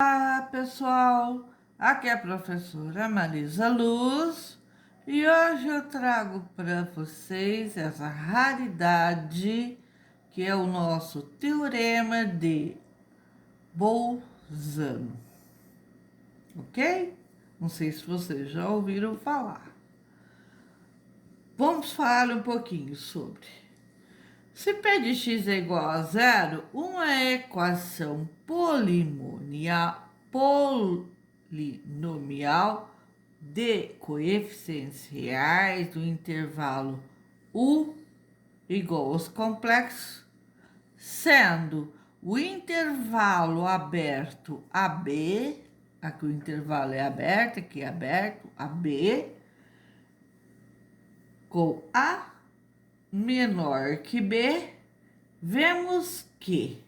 Olá, pessoal! Aqui é a professora Marisa Luz e hoje eu trago para vocês essa raridade que é o nosso teorema de Bolzano, ok? Não sei se vocês já ouviram falar. Vamos falar um pouquinho sobre. Se p de x é igual a zero, uma equação polinomial de coeficientes reais do intervalo u igual aos complexos, sendo o intervalo aberto AB, aqui o intervalo é aberto, aqui é aberto, AB, com A menor que B, vemos que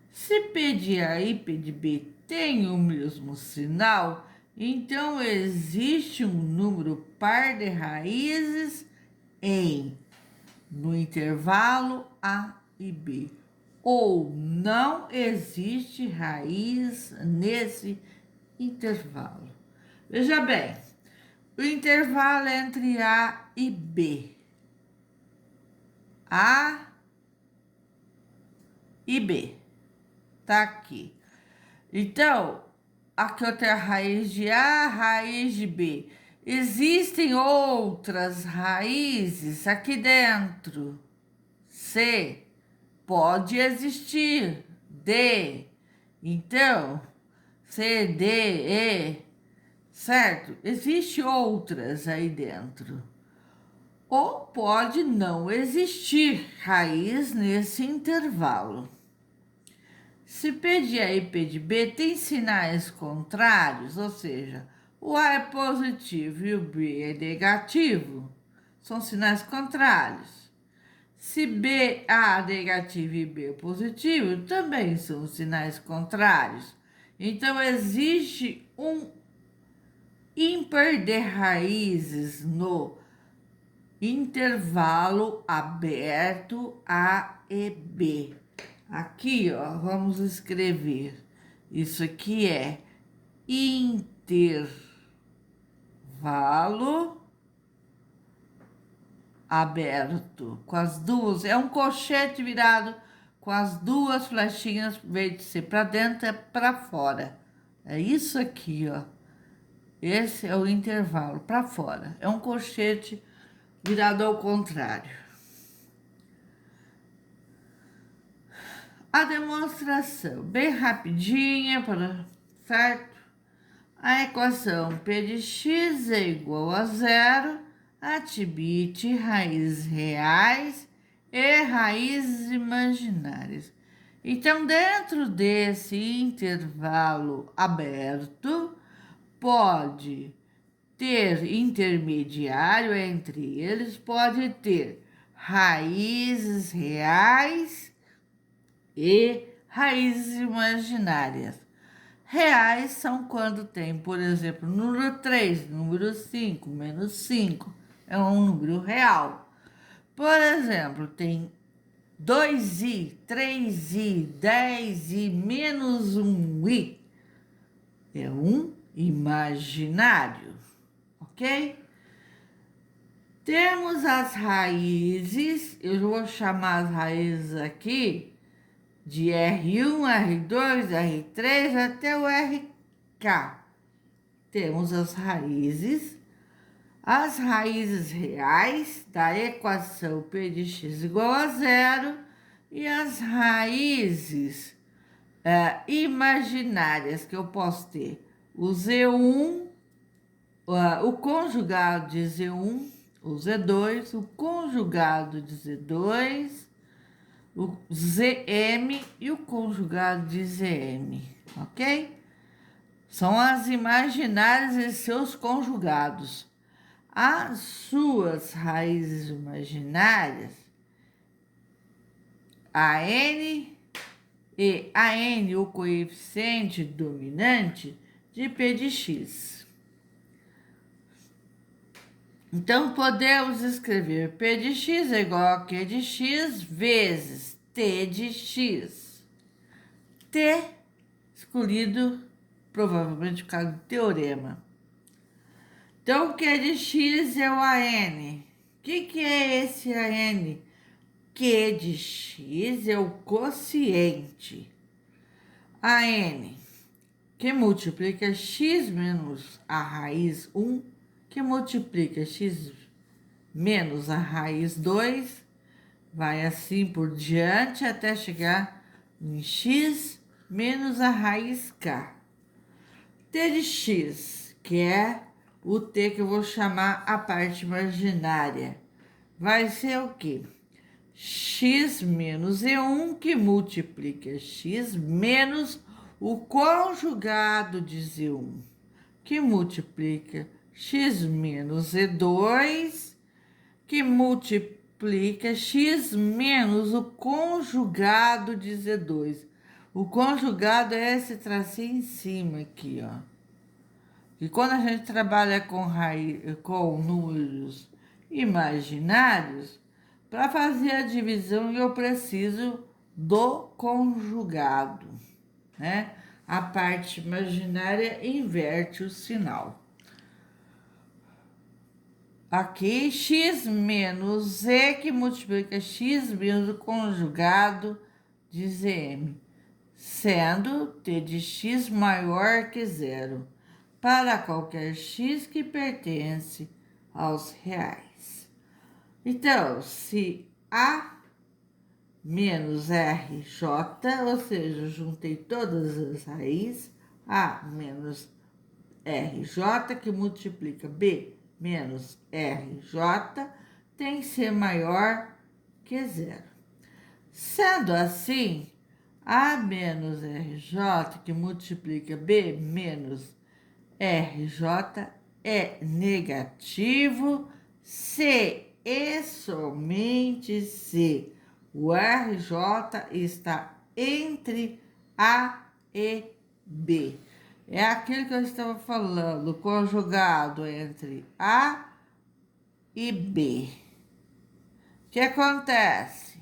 se P de A e P de B têm o mesmo sinal, então existe um número par de raízes no intervalo A e B, ou não existe raiz nesse intervalo. Veja bem, o intervalo é entre A e B. A e B. Tá aqui. Então, aqui eu tenho a raiz de A, raiz de B. Existem outras raízes aqui dentro. C pode existir. D. Então, C, D, E, certo? Existem outras aí dentro. Ou pode não existir raiz nesse intervalo. Se P de A e P de B tem sinais contrários, ou seja, o A é positivo e o B é negativo, são sinais contrários. Se B, A negativo e B positivo, também são sinais contrários. Então, existe um ímpar de raízes no intervalo aberto A e B. Aqui, ó, vamos escrever. Isso aqui é intervalo aberto, com as duas, é um colchete virado com as duas flechinhas, em vez de ser para dentro, é para fora. É isso aqui, ó. Esse é o intervalo para fora. É um colchete virado ao contrário. A demonstração, bem rapidinha, certo? A equação P de x é igual a zero, admite raízes reais e raízes imaginárias. Então, dentro desse intervalo aberto, pode ter intermediário entre eles, pode ter raízes reais e raízes imaginárias. Reais são quando tem, por exemplo, número 3, número 5, menos 5, é um número real. Por exemplo, tem 2i, 3i, 10i, menos 1i, é um imaginário, ok? Temos as raízes, eu vou chamar as raízes aqui de R1, R2, R3 até o RK. Temos as raízes reais da equação P de x igual a zero e as raízes imaginárias que eu posso ter. O Z1, o conjugado de Z1, o Z2, o conjugado de Z2, o ZM e o conjugado de ZM, ok? São as imaginárias e seus conjugados. As suas raízes imaginárias, AN e AN, o coeficiente dominante de P de x. Então, podemos escrever P de x é igual a Q de x vezes T de x. T escolhido provavelmente por causa do teorema. Então, o que é de x é o AN. O que é esse AN? Q de x é o quociente. AN, que multiplica x menos a raiz 1, que multiplica x menos a raiz 2, vai assim por diante até chegar em x menos a raiz k. T de x, que é o t que eu vou chamar a parte imaginária, vai ser o quê? X menos E1, que multiplica x menos o conjugado de Z1, que multiplica x menos E2, que multiplica x menos o conjugado de Z2. O conjugado é esse tracinho em cima aqui, ó. E quando a gente trabalha com números imaginários, para fazer a divisão eu preciso do conjugado, né? A parte imaginária inverte o sinal. Aqui, x menos e, que multiplica x menos o conjugado de zm, sendo t de x maior que zero, para qualquer x que pertence aos reais. Então, se A menos RJ, ou seja, eu juntei todas as raízes, A menos RJ, que multiplica B menos RJ, tem que ser maior que zero. Sendo assim, A menos RJ, que multiplica B menos RJ, é negativo se e somente se o RJ está entre A e B. É aquilo que eu estava falando, conjugado entre A e B. O que acontece?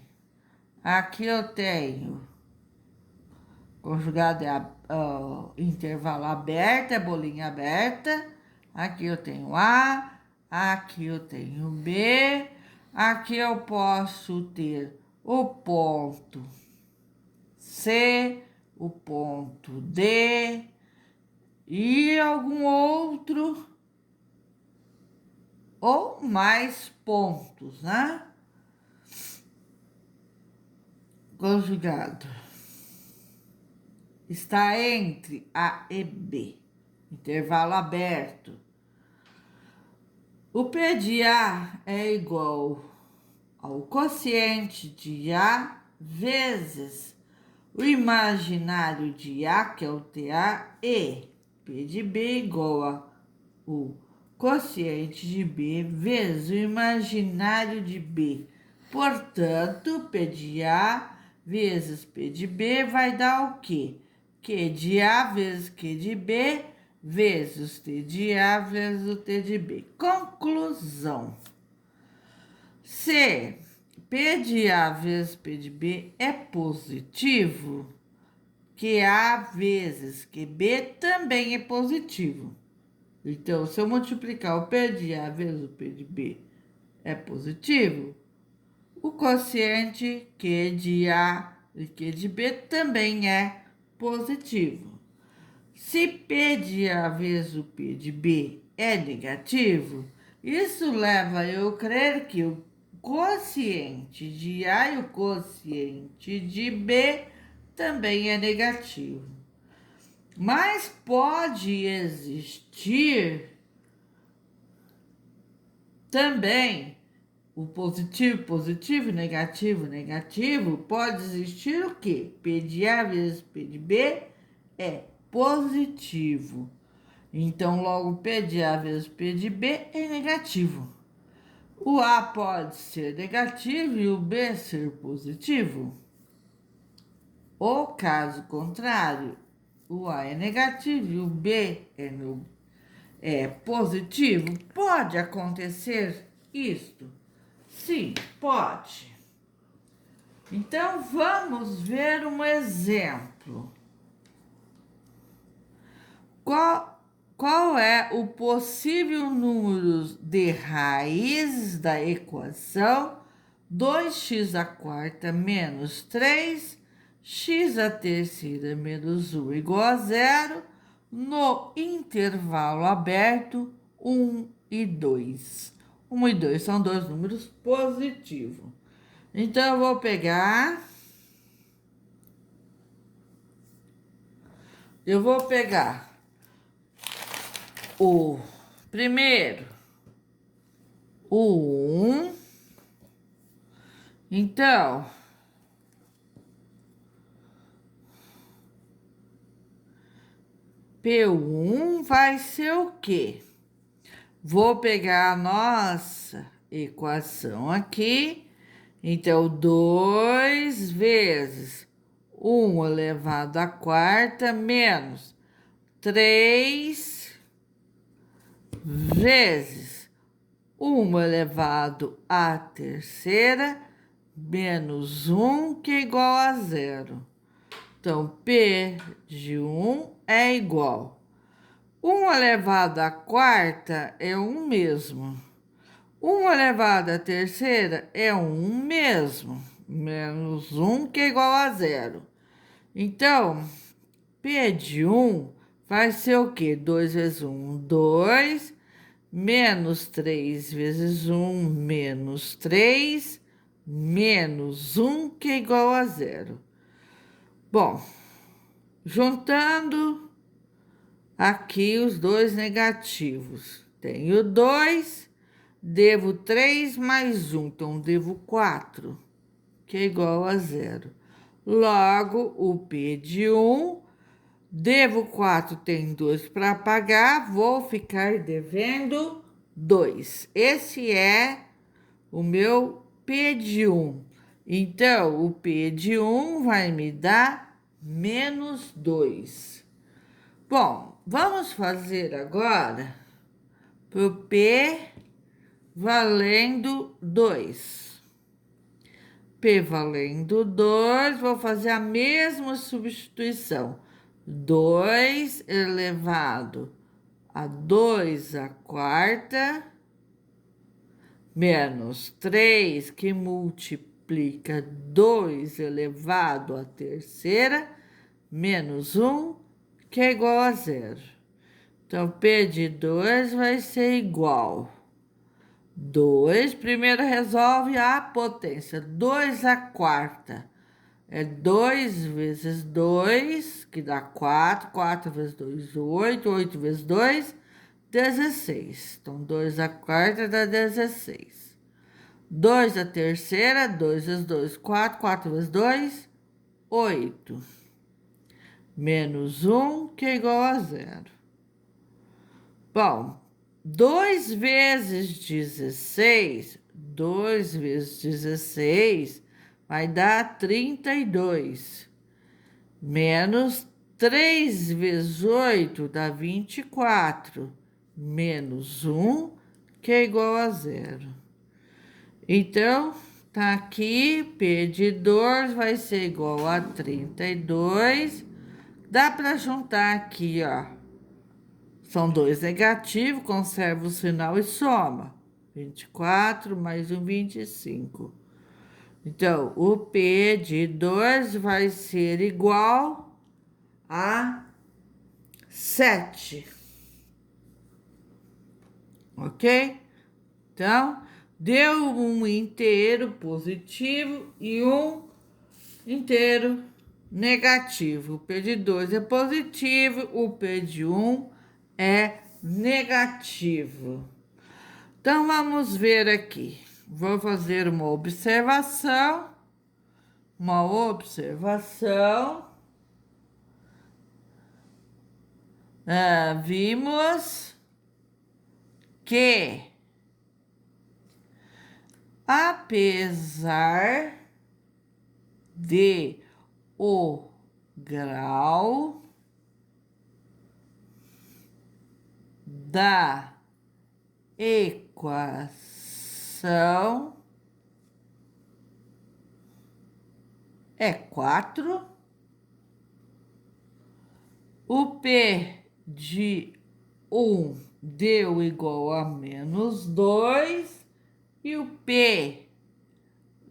Aqui eu tenho conjugado intervalo aberto, é bolinha aberta. Aqui eu tenho A, aqui eu tenho B. Aqui eu posso ter o ponto C, o ponto D e algum outro ou mais pontos, né? Conjugado está entre A e B, intervalo aberto. O P de A é igual ao quociente de A vezes o imaginário de A, que é o TA, e P de B igual ao quociente de B vezes o imaginário de B. Portanto, P de A vezes P de B vai dar o quê? Q de A vezes Q de B vezes T de A vezes o T de B. Conclusão. Se P de A vezes P de B é positivo, QA vezes QB também é positivo. Então, se eu multiplicar o P de A vezes o P de B é positivo, o quociente Q de A e Q de B também é positivo. Se P de A vezes o P de B é negativo, isso leva eu a crer que o quociente de A e o quociente de B também é negativo. Mas pode existir também o positivo, positivo, negativo, negativo. Pode existir o quê? P de A vezes P de B é positivo. Então, logo, P de A vezes P de B é negativo. O A pode ser negativo e o B ser positivo. O caso contrário, o A é negativo e o B é positivo. Pode acontecer isto? Sim, pode. Então, vamos ver um exemplo. Qual é o possível número de raízes da equação 2x à quarta menos 3x à terceira menos 1 igual a zero no intervalo aberto 1 e 2? 1 e 2 são dois números positivos. Então, eu vou pegar o primeiro, o 1. Então, P1 vai ser o quê? Vou pegar a nossa equação aqui. Então, 2 vezes 1 elevado à quarta menos 3 vezes 1 elevado à terceira menos 1, que é igual a zero. Então, P de 1 é igual. 1 elevado à quarta é 1 mesmo. 1 elevado à terceira é 1 mesmo. Menos 1, que é igual a zero. Então, P de 1 vai ser o quê? 2 vezes 1, 2. Menos 3 vezes 1, menos 3. Menos 1, que é igual a zero. Bom, juntando aqui os dois negativos. Tenho 2, devo 3 mais 1, então devo 4, que é igual a zero. Logo, o P de 1, devo 4, tem 2 para pagar, vou ficar devendo 2. Esse é o meu P de 1. Então, o P de 1 vai me dar menos 2. Bom, vamos fazer agora para o P valendo 2. P valendo 2, vou fazer a mesma substituição. 2 elevado a 2 à quarta, menos 3, que multiplica 2 elevado à terceira, menos 1, que é igual a zero. Então, P de 2 vai ser igual. 2, primeiro resolve a potência. 2 à quarta é 2 vezes 2, que dá 4. 4 vezes 2, 8. 8 vezes 2, 16. Então, 2 à quarta dá 16. 2 à terceira, 2 vezes 2, 4. 4 vezes 2, 8. Menos 1, que é igual a zero. Bom, 2 vezes 16, 2 vezes 16 vai dar 32. Menos 3 vezes 8 dá 24. Menos 1, que é igual a zero. Então, tá aqui, P de 2 vai ser igual a 32. Dá para juntar aqui, ó. São dois negativos, conserva o sinal e soma. 24 mais um 25. Então, o P de 2 vai ser igual a 7. Ok? Então, deu um inteiro positivo e um inteiro negativo. O P de 2 é positivo, o P de 1 é negativo. Então, vamos ver aqui. Vou fazer uma observação. Vimos que, apesar de o grau da equação é 4, o P de 1 deu igual a -2 e o P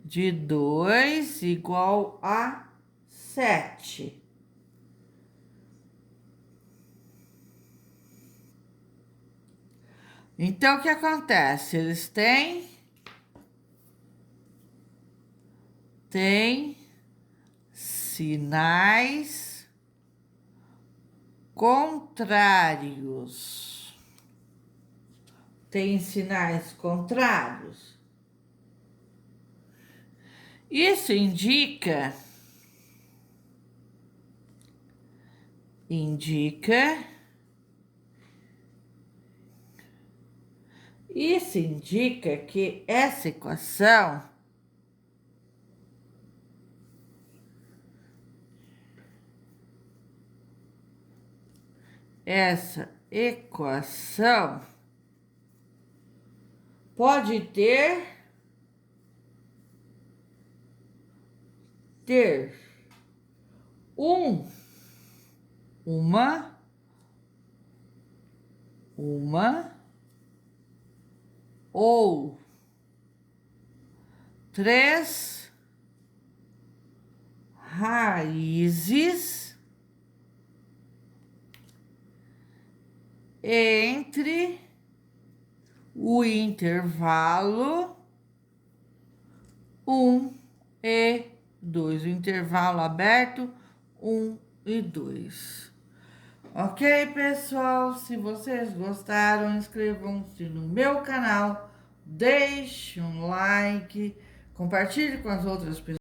de 2 igual a 7. Então, o que acontece? Eles têm sinais contrários. Tem sinais contrários. Isso indica que essa equação pode ter uma ou 3 raízes entre o intervalo 1 e 2, o intervalo aberto 1 e 2. Ok, pessoal? Se vocês gostaram, inscrevam-se no meu canal, deixe um like, compartilhe com as outras pessoas.